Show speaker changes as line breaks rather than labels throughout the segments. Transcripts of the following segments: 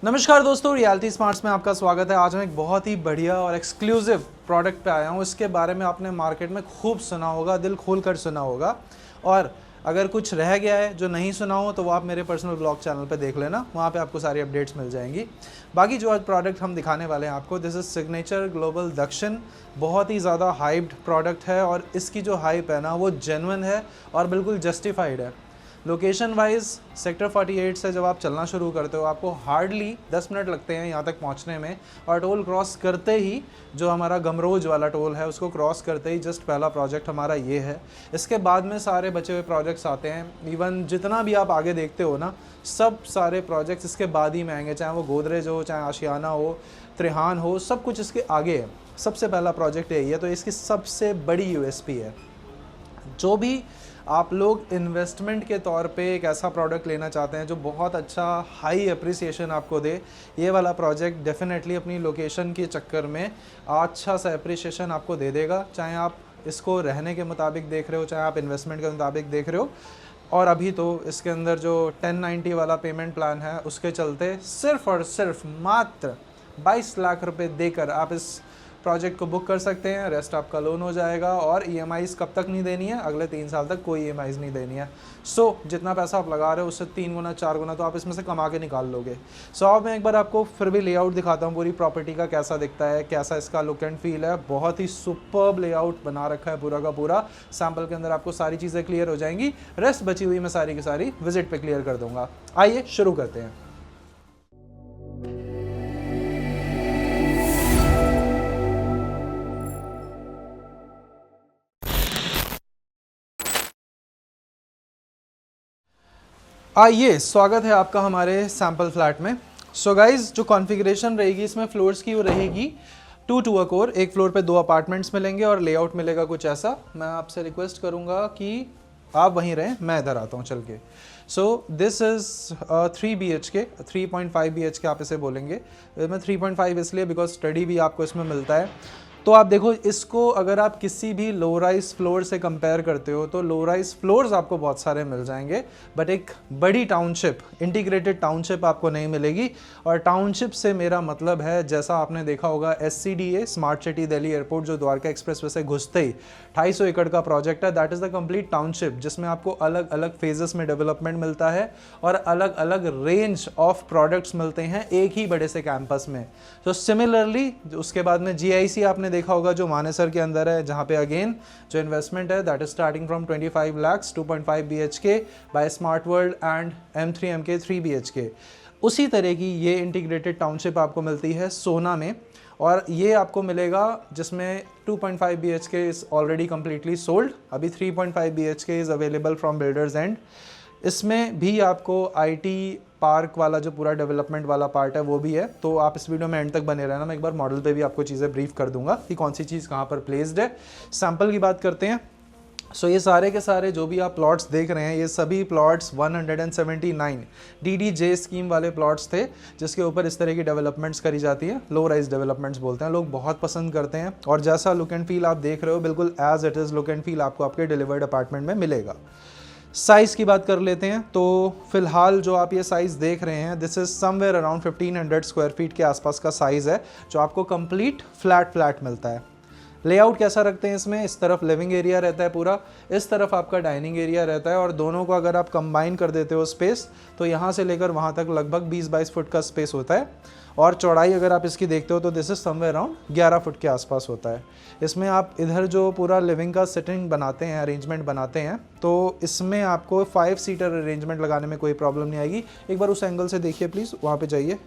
नमस्कार दोस्तों, reality smarts में आपका स्वागत है। आज मैं एक बहुत ही बढ़िया और एक्सक्लूसिव प्रोडक्ट पे आया हूँ। इसके बारे में आपने मार्केट में खूब सुना होगा, दिल खोल कर सुना होगा। और अगर कुछ रह गया है जो नहीं सुना हो तो वो आप मेरे पर्सनल ब्लॉग चैनल पे देख लेना, वहाँ पे आपको सारी अपडेट्स मिल जाएंगी। बाकी जो आज प्रोडक्ट हम दिखाने वाले हैं आपको, दिस इज़ सिग्नेचर ग्लोबल दक्षिण। बहुत ही ज़्यादा हाइप्ड प्रोडक्ट है और इसकी जो हाइप है ना वो जेन्युइन है और बिल्कुल जस्टिफाइड है। लोकेशन वाइज सेक्टर 48 से जब आप चलना शुरू करते हो आपको हार्डली 10 मिनट लगते हैं यहाँ तक पहुँचने में। और टोल क्रॉस करते ही, जो हमारा गमरोज वाला टोल है उसको क्रॉस करते ही जस्ट पहला प्रोजेक्ट हमारा ये है। इसके बाद में सारे बचे हुए प्रोजेक्ट्स आते हैं। इवन जितना भी आप आगे देखते हो ना, सब सारे प्रोजेक्ट्स इसके बाद ही में आएंगे, चाहे वो गोदरेज हो, चाहे आशियाना हो, त्रिहान हो, सब कुछ इसके आगे है। सबसे पहला प्रोजेक्ट यही है, तो इसकी सबसे बड़ी यूएसपी है। जो भी आप लोग इन्वेस्टमेंट के तौर पे एक ऐसा प्रोडक्ट लेना चाहते हैं जो बहुत अच्छा हाई अप्रिसिएशन आपको दे, ये वाला प्रोजेक्ट डेफिनेटली अपनी लोकेशन के चक्कर में अच्छा सा अप्रिसिएशन आपको दे देगा। चाहे आप इसको रहने के मुताबिक देख रहे हो, चाहे आप इन्वेस्टमेंट के मुताबिक देख रहे हो। और अभी तो इसके अंदर जो 1090 वाला पेमेंट प्लान है उसके चलते सिर्फ और सिर्फ मात्र 22 लाख रुपए देकर आप इस प्रोजेक्ट को बुक कर सकते हैं। रेस्ट आपका लोन हो जाएगा। और ईएमआईज़ कब तक नहीं देनी है? अगले 3 साल तक कोई ईएमआईज़ नहीं देनी है। जितना पैसा आप लगा रहे हो उससे 3 गुना 4 गुना तो आप इसमें से कमा के निकाल लोगे। अब मैं एक बार आपको फिर भी लेआउट दिखाता हूँ पूरी प्रॉपर्टी का, कैसा दिखता है, कैसा इसका लुक एंड फील है। बहुत ही सुपर्ब लेआउट बना रखा है पूरा का पूरा। सैम्पल के अंदर आपको सारी चीज़ें क्लियर हो जाएंगी। रेस्ट बची हुई मैं सारी की सारी विजिट पे क्लियर कर दूंगा। आइए शुरू करते हैं। आइए, स्वागत है आपका हमारे सैम्पल फ्लैट में। गाइज, जो कॉन्फ़िगरेशन रहेगी इसमें फ्लोर्स की वो रहेगी 2 टू अ कोर। एक फ्लोर पे 2 अपार्टमेंट्स मिलेंगे और लेआउट मिलेगा कुछ ऐसा। मैं आपसे रिक्वेस्ट करूंगा कि आप वहीं रहें, मैं इधर आता हूँ चल के। दिस इज़ 3 BHK, 3.5 BHK आप इसे बोलेंगे। मैं 3.5 इसलिए बिकॉज स्टडी भी आपको इसमें मिलता है। तो आप देखो, इसको अगर आप किसी भी लो राइज फ्लोर से कंपेयर करते हो तो लो राइज फ्लोर्स आपको बहुत सारे मिल जाएंगे, बट एक बड़ी टाउनशिप, इंटीग्रेटेड टाउनशिप आपको नहीं मिलेगी। और टाउनशिप से मेरा मतलब है, जैसा आपने देखा होगा SCDA smart city Delhi airport, जो द्वारका एक्सप्रेसवे से घुसते ही 250 एकड़ का प्रोजेक्ट है। That is the complete township, जिसमें आपको अलग अलग फेजेस में डेवलपमेंट मिलता है और अलग अलग रेंज ऑफ प्रोडक्ट्स मिलते हैं एक ही बड़े से कैंपस में। सिमिलरली उसके बाद में GIC आपने देखा होगा जो मानेसर के अंदर है, जहाँ पे अगेन जो इन्वेस्टमेंट है that is starting from 25 lakhs 2.5 BHK by Smart World and M3MK 3 BHK। उसी तरह की ये इंटीग्रेटेड टाउनशिप आपको मिलती है सोना में, और ये आपको मिलेगा जिसमें 2.5 BHK is already completely sold. अभी 3.5 BHK is available from builders and. इसमें भी आपको IT पार्क वाला जो पूरा डेवलपमेंट वाला पार्ट है वो भी है। तो आप इस वीडियो में एंड तक बने रहना। मैं एक बार मॉडल पे भी आपको चीज़ें ब्रीफ कर दूंगा कि कौन सी चीज़ कहाँ पर प्लेस्ड है। सैंपल की बात करते हैं। ये सारे के सारे जो भी आप प्लॉट्स देख रहे हैं, ये सभी प्लॉट्स 179 DDJ स्कीम वाले प्लॉट्स थे, जिसके ऊपर इस तरह की डेवलपमेंट्स करी जाती है। लो राइज डेवलपमेंट्स बोलते हैं, लोग बहुत पसंद करते हैं। और जैसा लुक एंड फील आप देख रहे हो, बिल्कुल as it is look and feel आपको आपके डिलीवर्ड अपार्टमेंट में मिलेगा। साइज़ की बात कर लेते हैं तो फिलहाल जो आप ये साइज़ देख रहे हैं, this is somewhere around 1500 square feet के आसपास का साइज़ है, जो आपको कंप्लीट फ्लैट मिलता है। लेआउट कैसा रखते हैं इसमें? इस तरफ लिविंग एरिया रहता है पूरा, इस तरफ आपका डाइनिंग एरिया रहता है, और दोनों को अगर आप कंबाइन कर देते हो स्पेस, तो यहाँ से लेकर वहाँ तक लगभग 20-22 फुट का स्पेस होता है। और चौड़ाई अगर आप इसकी देखते हो तो this is somewhere around 11 foot के आसपास होता है। इसमें आप इधर जो पूरा लिविंग का सिटिंग बनाते हैं, अरेंजमेंट बनाते हैं, तो इसमें आपको 5 सीटर अरेंजमेंट लगाने में कोई प्रॉब्लम नहीं आएगी। एक बार उस एंगल से देखिए प्लीज़, वहाँ पे जाइए।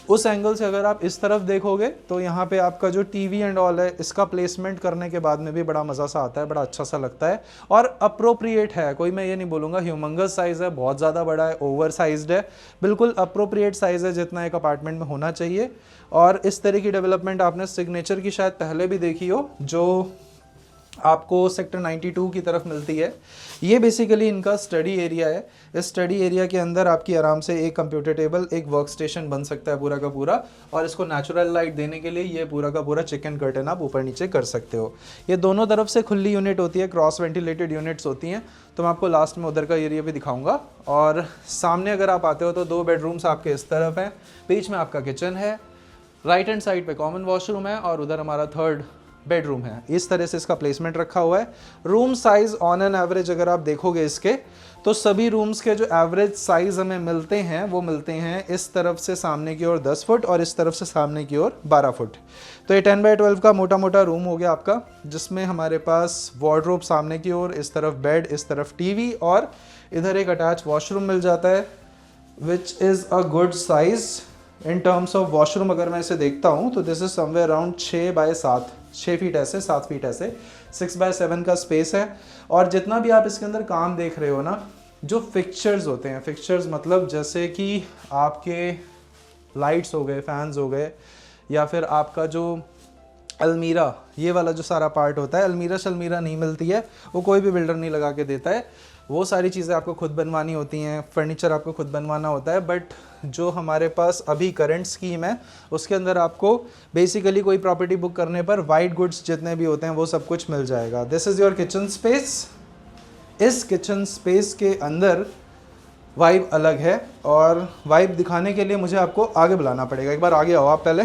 उस एंगल से अगर आप इस तरफ देखोगे तो यहाँ पे आपका जो टीवी एंड ऑल है, इसका प्लेसमेंट करने के बाद में भी बड़ा मज़ा सा आता है, बड़ा अच्छा सा लगता है और अप्रोप्रिएट है। कोई मैं ये नहीं बोलूँगा ह्यूमंगस साइज़ है, बहुत ज़्यादा बड़ा है, ओवर साइज्ड है, बिल्कुल अप्रोप्रिएट साइज़ है जितना एक अपार्टमेंट में होना चाहिए। और इस तरह की डेवलपमेंट आपने सिग्नेचर की शायद पहले भी देखी हो, जो आपको सेक्टर 92 की तरफ मिलती है। ये बेसिकली इनका स्टडी एरिया है। इस स्टडी एरिया के अंदर आपकी आराम से एक कंप्यूटर टेबल, एक वर्क स्टेशन बन सकता है पूरा का पूरा, और इसको नेचुरल लाइट देने के लिए ये पूरा का पूरा चिकन कर्टन आप ऊपर नीचे कर सकते हो। ये दोनों तरफ से खुली यूनिट होती है, क्रॉस वेंटिलेटेड यूनिट्स होती हैं। तो मैं आपको लास्ट में उधर का एरिया भी दिखाऊंगा। और सामने अगर आप आते हो तो 2 बेडरूम्स आपके इस तरफ हैं, बीच में आपका किचन है, राइट हैंड साइड पे कॉमन वॉशरूम है, और उधर हमारा 3rd बेडरूम है। इस तरह से इसका प्लेसमेंट रखा हुआ है। Room size on an average अगर आप देखोगे इसके, तो सभी रूम्स के जो एवरेज साइज हमें मिलते हैं वो मिलते हैं इस तरफ से सामने की ओर 10 फुट और इस तरफ से सामने की ओर 12 फुट। तो ये 10 बाई 12 का मोटा मोटा रूम हो गया आपका, जिसमें हमारे पास वार्डरोब सामने की ओर, इस तरफ बेड, इस तरफ टीवी, और इधर एक अटैच वॉशरूम मिल जाता है, which is a good size in terms of washroom. अगर मैं इसे देखता हूँ तो this is somewhere around 6 by 7, 6 feet ऐसे, 7 फीट ऐसे, 6 बाय 7 का स्पेस है। और जितना भी आप इसके अंदर काम देख रहे हो ना, जो फिक्चर्स होते हैं, फिक्चर्स मतलब जैसे कि आपके लाइट्स हो गए, फैंस हो गए, या फिर आपका जो अलमीरा, ये वाला जो सारा पार्ट होता है, अलमीरा शलमीरा नहीं मिलती है, वो कोई भी बिल्डर नहीं लगा के देता है। वो सारी चीज़ें आपको खुद बनवानी होती हैं, फर्नीचर आपको खुद बनवाना होता है। बट जो हमारे पास अभी करंट स्कीम है उसके अंदर आपको बेसिकली कोई प्रॉपर्टी बुक करने पर वाइट गुड्स जितने भी होते हैं वो सब कुछ मिल जाएगा। This is your kitchen space. इस किचन स्पेस के अंदर वाइब अलग है, और वाइब दिखाने के लिए मुझे आपको आगे बुलाना पड़ेगा। एक बार आगे आओ आप पहले।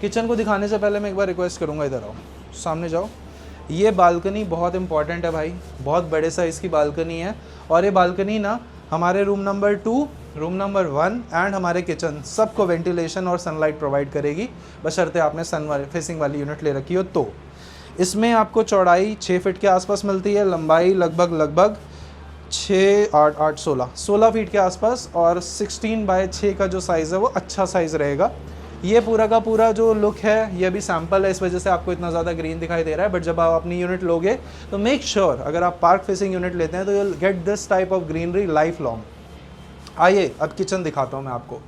किचन को दिखाने से पहले मैं एक बार रिक्वेस्ट करूँगा, इधर आओ, सामने जाओ। ये बालकनी बहुत इंपॉर्टेंट है भाई, बहुत बड़े साइज़ की बालकनी है। और ये बालकनी ना हमारे room number 2, room number 1 and हमारे किचन सबको वेंटिलेशन और सनलाइट प्रोवाइड करेगी, बशर्ते आपने सन फेसिंग वाली यूनिट ले रखी हो। तो इसमें आपको चौड़ाई 6 फीट के आसपास मिलती है, लंबाई लगभग 6, 8, 8, 16 फीट के आसपास, और 16 बाय 6 का जो साइज़ है वो अच्छा साइज़ रहेगा। ये पूरा का पूरा जो लुक है ये भी सैम्पल है, इस वजह से आपको इतना ज़्यादा ग्रीन दिखाई दे रहा है। बट जब आप अपनी यूनिट लोगे तो मेक श्योर अगर आप पार्क फेसिंग यूनिट लेते हैं तो you will get this type of greenery life long. आइए अब किचन दिखाता हूँ मैं आपको।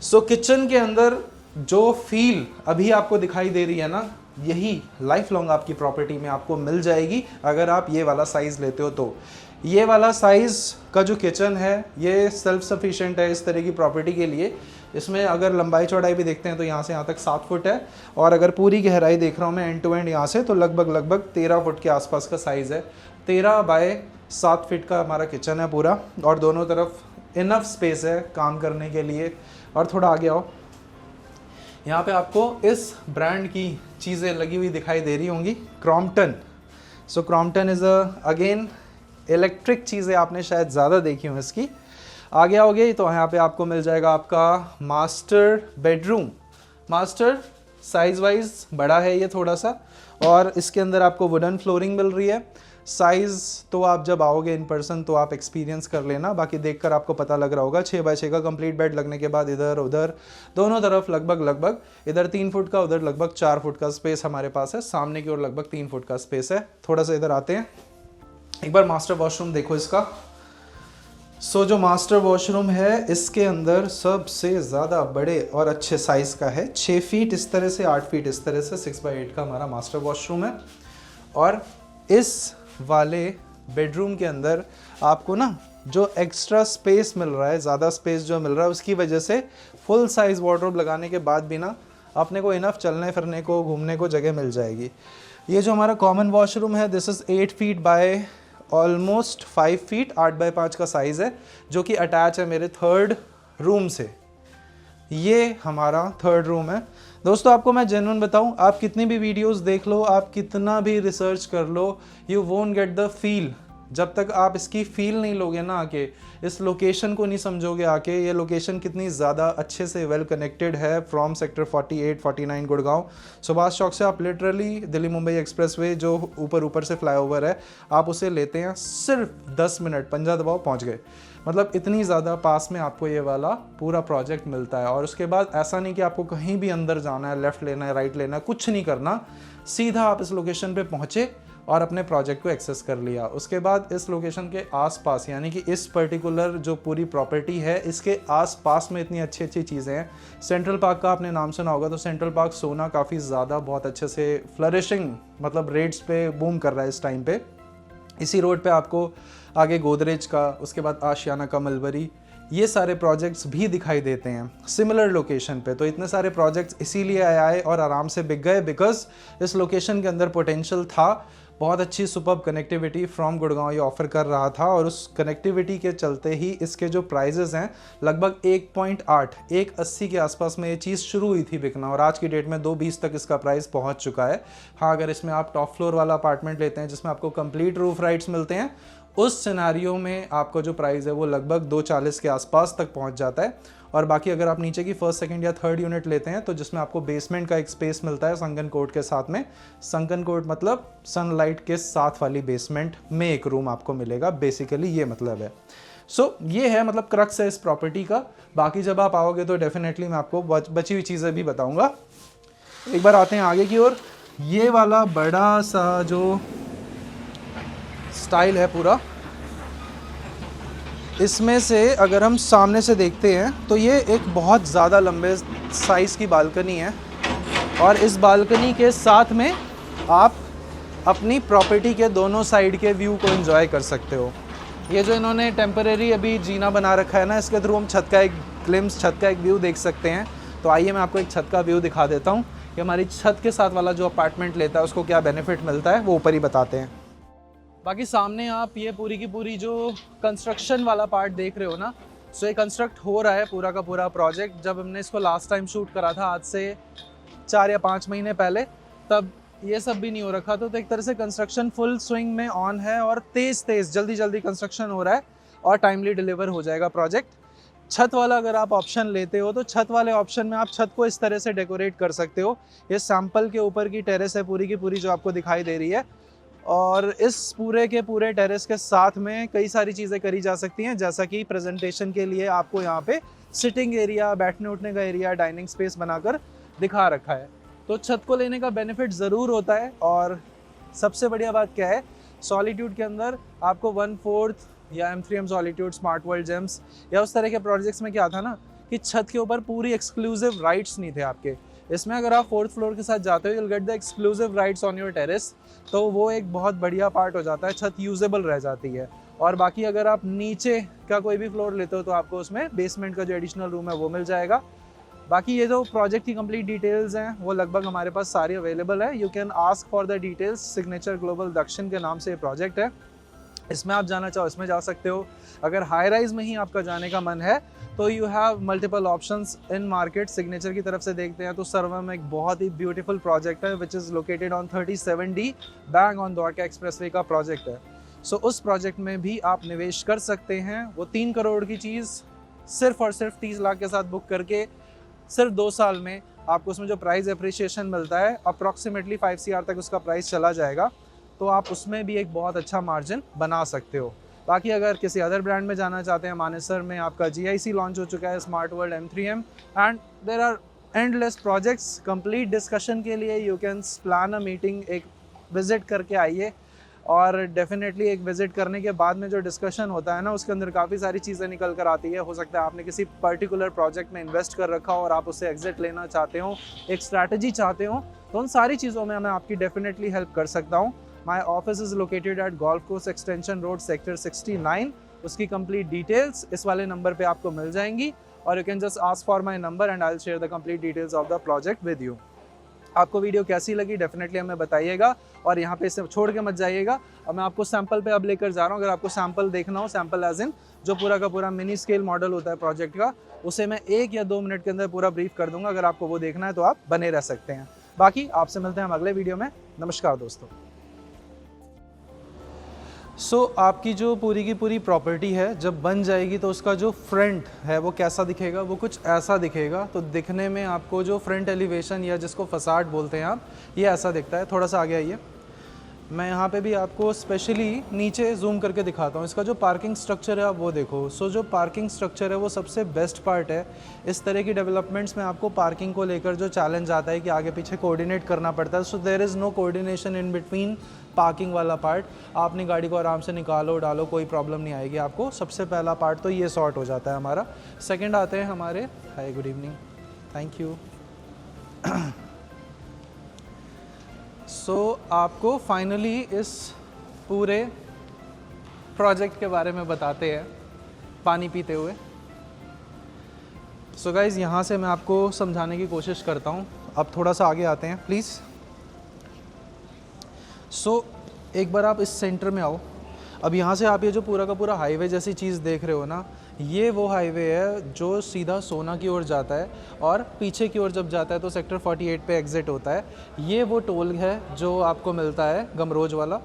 सो किचन के अंदर जो फील अभी आपको दिखाई दे रही है ना, यही लाइफ लॉन्ग आपकी प्रॉपर्टी में आपको मिल जाएगी अगर आप ये वाला साइज़ लेते हो। तो ये वाला साइज़ का जो किचन है ये सेल्फ सफिशिएंट है इस तरह की प्रॉपर्टी के लिए। इसमें अगर लंबाई चौड़ाई भी देखते हैं तो यहाँ से यहाँ तक 7 फुट है, और अगर पूरी गहराई देख रहा हूँ मैं एंड टू एंड यहाँ से, तो लगभग 13 फुट के आसपास का साइज़ है। 13 बाय 7 फीट का हमारा किचन है पूरा, और दोनों तरफ इनफ स्पेस है काम करने के लिए। और थोड़ा आगे आओ, यहाँ पे आपको इस ब्रांड की चीज़ें लगी हुई दिखाई दे रही होंगी, Crompton. So Crompton is again electric चीज़ें आपने शायद ज़्यादा देखी हो इसकी। आगे आओगे तो यहाँ पे आपको मिल जाएगा आपका master bedroom. Master size wise बड़ा है ये थोड़ा सा, और इसके अंदर आपको वुडन फ्लोरिंग मिल रही है। साइज़ तो आप जब आओगे इन पर्सन तो आप एक्सपीरियंस कर लेना, बाकी देखकर आपको पता लग रहा होगा। 6 बाय 6 का कंप्लीट बेड लगने के बाद इधर उधर दोनों तरफ लगभग इधर 3 फुट का, उधर लगभग 4 फुट का स्पेस हमारे पास है। सामने की ओर लगभग 3 फुट का स्पेस है। थोड़ा सा इधर आते हैं, एक बार मास्टर वॉशरूम देखो इसका। सो जो मास्टर वॉशरूम है इसके अंदर सबसे ज़्यादा बड़े और अच्छे साइज़ का है, 6 फीट इस तरह से, 8 फीट इस तरह से, 6 बाई 8 का हमारा मास्टर वॉशरूम है। और इस वाले बेडरूम के अंदर आपको ना जो एक्स्ट्रा स्पेस मिल रहा है, ज़्यादा स्पेस जो मिल रहा है, उसकी वजह से फुल साइज़ वार्डरोब लगाने के बाद भी ना अपने को इनफ चलने फिरने को, घूमने को जगह मिल जाएगी। ये जो हमारा कॉमन वॉशरूम है this is 8 feet by almost 5 feet, 8 by 5 का साइज़ है, जो कि अटैच है मेरे 3rd रूम से। ये हमारा 3rd रूम है। दोस्तों आपको मैं जेन्युइन बताऊं, आप कितनी भी वीडियोस देख लो, आप कितना भी रिसर्च कर लो, you won't get the feel जब तक आप इसकी फील नहीं लोगे ना आके, इस लोकेशन को नहीं समझोगे आके। ये लोकेशन कितनी ज़्यादा अच्छे से वेल कनेक्टेड है फ्रॉम सेक्टर 48, 49 गुड़गांव। सुभाष चौक से आप लिटरली दिल्ली मुंबई एक्सप्रेसवे जो ऊपर से फ्लाईओवर है, आप उसे लेते हैं सिर्फ 10 मिनट, पंजा दबाओ पहुँच गए। मतलब इतनी ज़्यादा पास में आपको ये वाला पूरा प्रोजेक्ट मिलता है। और उसके बाद ऐसा नहीं कि आपको कहीं भी अंदर जाना है, लेफ़्ट लेना है, राइट लेना है, कुछ नहीं करना, सीधा आप इस लोकेशन पे पहुँचे और अपने प्रोजेक्ट को एक्सेस कर लिया। उसके बाद इस लोकेशन के आसपास, यानी कि इस पर्टिकुलर जो पूरी प्रॉपर्टी है इसके आसपास में इतनी अच्छी अच्छी चीज़ें हैं। सेंट्रल पार्क का आपने नाम सुना होगा, तो सेंट्रल पार्क सोना काफ़ी ज़्यादा बहुत अच्छे से फ्लरिशिंग मतलब रेट्स पे बूम कर रहा है इस टाइम पे। इसी रोड पे आपको आगे गोदरेज का, उसके बाद आशियाना का मलबरी, ये सारे प्रोजेक्ट्स भी दिखाई देते हैं सिमिलर लोकेशन पे। तो इतने सारे प्रोजेक्ट्स इसीलिए आए और आराम से बिक गए बिकॉज इस लोकेशन के अंदर पोटेंशियल था। बहुत अच्छी सुपर्ब कनेक्टिविटी फ्रॉम गुड़गांव ये ऑफर कर रहा था और उस कनेक्टिविटी के चलते ही इसके जो प्राइजेस हैं लगभग 1.8 1.80 के आसपास में ये चीज़ शुरू हुई थी बिकना, और आज की डेट में 2.20 तक इसका प्राइस पहुंच चुका है। हाँ, अगर इसमें आप टॉप फ्लोर वाला अपार्टमेंट लेते हैं जिसमें आपको कंप्लीट रूफ राइट्स मिलते हैं, उस सिनारियो में आपका जो प्राइस है वो लगभग 240 के आसपास तक पहुंच जाता है। और बाकी अगर आप नीचे की फर्स्ट, सेकंड या थर्ड यूनिट लेते हैं तो जिसमें आपको बेसमेंट का एक स्पेस मिलता है संगन कोर्ट के साथ में, संगन कोर्ट मतलब सनलाइट के साथ वाली बेसमेंट में एक रूम आपको मिलेगा, बेसिकली ये मतलब है। सो ये है मतलब क्रक्स है इस प्रॉपर्टी का। बाकी जब आप आओगे तो डेफिनेटली मैं आपको बची हुई चीज़ें भी बताऊँगा। एक बार आते हैं आगे की ओर। ये वाला बड़ा सा जो स्टाइल है पूरा, इसमें से अगर हम सामने से देखते हैं तो ये एक बहुत ज़्यादा लंबे साइज़ की बालकनी है और इस बालकनी के साथ में आप अपनी प्रॉपर्टी के दोनों साइड के व्यू को एंजॉय कर सकते हो। ये जो इन्होंने टेम्परेरी अभी जीना बना रखा है ना, इसके थ्रू हम छत का एक ग्लिम्स, छत का एक व्यू देख सकते हैं। तो आइए मैं आपको एक छत का व्यू दिखा देता हूँ कि हमारी छत के साथ वाला जो अपार्टमेंट लेता है उसको क्या बेनिफिट मिलता है, वो ऊपर ही बताते हैं। बाकी सामने आप ये पूरी की पूरी जो कंस्ट्रक्शन वाला पार्ट देख रहे हो ना, सो ये कंस्ट्रक्ट हो रहा है पूरा का पूरा प्रोजेक्ट। जब हमने इसको लास्ट टाइम शूट करा था आज से 4 या 5 महीने पहले, तब ये सब भी नहीं हो रखा था। तो एक तरह से कंस्ट्रक्शन फुल स्विंग में ऑन है और तेज़ जल्दी जल्दी कंस्ट्रक्शन हो रहा है और टाइमली डिलीवर हो जाएगा प्रोजेक्ट। छत वाला अगर आप ऑप्शन लेते हो तो छत वाले ऑप्शन में आप छत को इस तरह से डेकोरेट कर सकते हो। ये सैंपल के ऊपर की टेरेस है पूरी की पूरी जो आपको दिखाई दे रही है, और इस पूरे के पूरे टेरेस के साथ में कई सारी चीज़ें करी जा सकती हैं, जैसा कि प्रेजेंटेशन के लिए आपको यहाँ पे सिटिंग एरिया, बैठने उठने का एरिया, डाइनिंग स्पेस बनाकर दिखा रखा है। तो छत को लेने का बेनिफिट ज़रूर होता है। और सबसे बढ़िया बात क्या है, सॉलिट्यूड के अंदर आपको 1/4 या M3M solitude, smart world James या उस तरह के प्रोजेक्ट्स में क्या था ना कि छत के ऊपर पूरी एक्सक्लूसिव राइट्स नहीं थे आपके। इसमें अगर आप 4th फ्लोर के साथ जाते हो, you'll get the exclusive rights on your terrace, तो वो एक बहुत बढ़िया पार्ट हो जाता है, छत यूजेबल रह जाती है। और बाकी अगर आप नीचे का कोई भी फ्लोर लेते हो तो आपको उसमें बेसमेंट का जो एडिशनल रूम है वो मिल जाएगा। बाकी ये जो प्रोजेक्ट की कंप्लीट डिटेल्स हैं वो लगभग हमारे पास सारी अवेलेबल है। You can ask for the details. Signature global दक्षिण के नाम से ये प्रोजेक्ट है, इसमें आप जाना चाहो इसमें जा सकते हो। अगर हाई राइज में ही आपका जाने का मन है तो you have multiple options in market. Signature की तरफ से देखते हैं तो सर्वम एक बहुत ही ब्यूटीफुल प्रोजेक्ट है which is located on 37D bang on Dwarka expressway का प्रोजेक्ट है। सो उस प्रोजेक्ट में भी आप निवेश कर सकते हैं। वो 3 करोड़ की चीज़ सिर्फ और सिर्फ 30 लाख के साथ बुक करके सिर्फ 2 साल में आपको उसमें जो प्राइस एप्रिसिएशन मिलता है अप्रॉक्सीमेटली 5 CR तक उसका प्राइस चला जाएगा, तो आप उसमें भी एक बहुत अच्छा मार्जिन बना सकते हो। बाकी अगर किसी अदर ब्रांड में जाना चाहते हैं, मानेसर में आपका GIC लॉन्च हो चुका है, Smart World M3M, and there are endless projects. Complete discussion के लिए you can plan a meeting, एक विजिट करके आइए। और डेफिनेटली एक विजिट करने के बाद में जो डिस्कशन होता है ना, उसके अंदर काफ़ी सारी चीज़ें निकल कर आती है। हो सकता है आपने किसी पर्टिकुलर प्रोजेक्ट में इन्वेस्ट कर रखा हो और आप उससे एग्जिट लेना चाहते हो, एक स्ट्रैटेजी चाहते हो, तो उन सारी चीज़ों में मैं आपकी डेफिनेटली हेल्प कर सकता हूँ। My office is located at Golf Course Extension Road, Sector 69. उसकी complete details इस वाले नंबर पे आपको मिल जाएंगी और you can just ask for my number and I'll share the complete details of the project with you. आपको video कैसी लगी डेफिनेटली हमें बताइएगा और यहाँ पे इसे छोड़ के मत जाइएगा। अब मैं आपको सैंपल पे अब लेकर जा रहा हूँ। अगर आपको सैंपल देखना हो, सैंपल एज इन जो पूरा का पूरा मिनी स्केल मॉडल होता है प्रोजेक्ट का, उसे मैं 1 या 2 मिनट के अंदर पूरा ब्रीफ कर दूंगा। अगर आपको वो देखना है तो आप बने रह सकते हैं। बाकी आपसे मिलते हैं हम अगले वीडियो में। नमस्कार दोस्तों। आपकी जो पूरी की पूरी प्रॉपर्टी है जब बन जाएगी तो उसका जो फ्रंट है वो कैसा दिखेगा, वो कुछ ऐसा दिखेगा। तो दिखने में आपको जो फ्रंट एलिवेशन या जिसको फसाड बोलते हैं आप, ये ऐसा दिखता है। थोड़ा सा आगे आइए, मैं यहाँ पे भी आपको स्पेशली नीचे जूम करके दिखाता हूँ। इसका जो पार्किंग स्ट्रक्चर है आप वो देखो। जो पार्किंग स्ट्रक्चर है वो सबसे बेस्ट पार्ट है। इस तरह की डेवलपमेंट्स में आपको पार्किंग को लेकर जो चैलेंज आता है कि आगे पीछे कोऑर्डिनेट करना पड़ता है, so there is no coordination in between parking वाला पार्ट, आप अपनी गाड़ी को आराम से निकालो डालो, कोई प्रॉब्लम नहीं आएगी आपको। सबसे पहला पार्ट तो ये सॉर्ट हो जाता है हमारा। सेकंड आते हैं हमारे, hi good evening, thank you. So आपको फाइनली इस पूरे प्रोजेक्ट के बारे में बताते हैं पानी पीते हुए। सो गाइज़, यहाँ से मैं आपको समझाने की कोशिश करता हूँ। अब थोड़ा सा आगे आते हैं प्लीज़। सो एक बार आप इस सेंटर में आओ। अब यहाँ से आप ये जो पूरा का पूरा हाईवे जैसी चीज़ देख रहे हो ना, ये वो हाईवे है जो सीधा सोना की ओर जाता है, और पीछे की ओर जब जाता है तो सेक्टर 48 पे एग्ज़िट होता है। ये वो टोल है जो आपको मिलता है गमरोज वाला।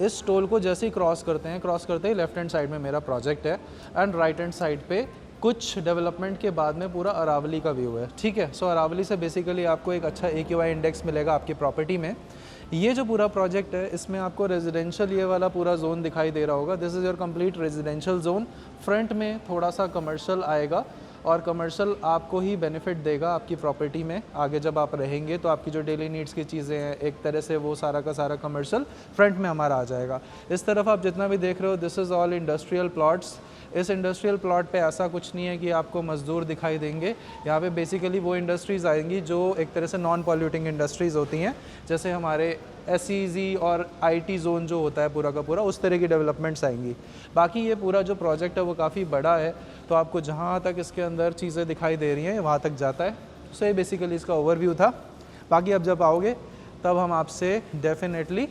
इस टोल को जैसे ही क्रॉस करते ही लेफ्ट हैंड साइड में मेरा प्रोजेक्ट है, एंड राइट हैंड साइड पे कुछ डेवलपमेंट के बाद में पूरा अरावली का व्यू है। ठीक है, सो अरावली से बेसिकली आपको एक अच्छा AQI इंडेक्स मिलेगा आपकी प्रॉपर्टी में। ये जो पूरा प्रोजेक्ट है, इसमें आपको रेजिडेंशियल ये वाला पूरा जोन दिखाई दे रहा होगा। This is your complete residential zone. Front में थोड़ा सा कमर्शियल आएगा, और कमर्शियल आपको ही बेनिफिट देगा आपकी प्रॉपर्टी में। आगे जब आप रहेंगे तो आपकी जो डेली नीड्स की चीज़ें हैं, एक तरह से वो सारा का सारा कमर्शियल फ्रंट में हमारा आ जाएगा। इस तरफ आप जितना भी देख रहे हो, this is all industrial plots. इस इंडस्ट्रियल प्लॉट पे ऐसा कुछ नहीं है कि आपको मज़दूर दिखाई देंगे। यहाँ पे बेसिकली वो इंडस्ट्रीज़ आएंगी जो एक तरह से नॉन पॉल्यूटिंग इंडस्ट्रीज़ होती हैं, जैसे हमारे SEZ और IT जोन जो होता है पूरा का पूरा, उस तरह की डेवलपमेंट्स आएंगी। बाकी ये पूरा जो प्रोजेक्ट है वो काफ़ी बड़ा है, तो आपको जहाँ तक इसके अंदर चीज़ें दिखाई दे रही हैं वहाँ तक जाता है। सो ये बेसिकली इसका ओवरव्यू था। बाकी अब जब आओगे तब हम आपसे डेफिनेटली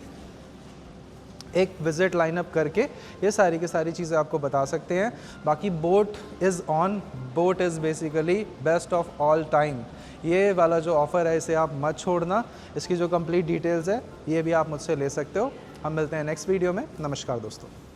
एक विज़िट लाइनअप करके ये सारी की सारी चीज़ें आपको बता सकते हैं। बाकी boat is on, boat is basically best of all time. ये वाला जो ऑफ़र है इसे आप मत छोड़ना। इसकी जो कंप्लीट डिटेल्स है ये भी आप मुझसे ले सकते हो। हम मिलते हैं नेक्स्ट वीडियो में। नमस्कार दोस्तों।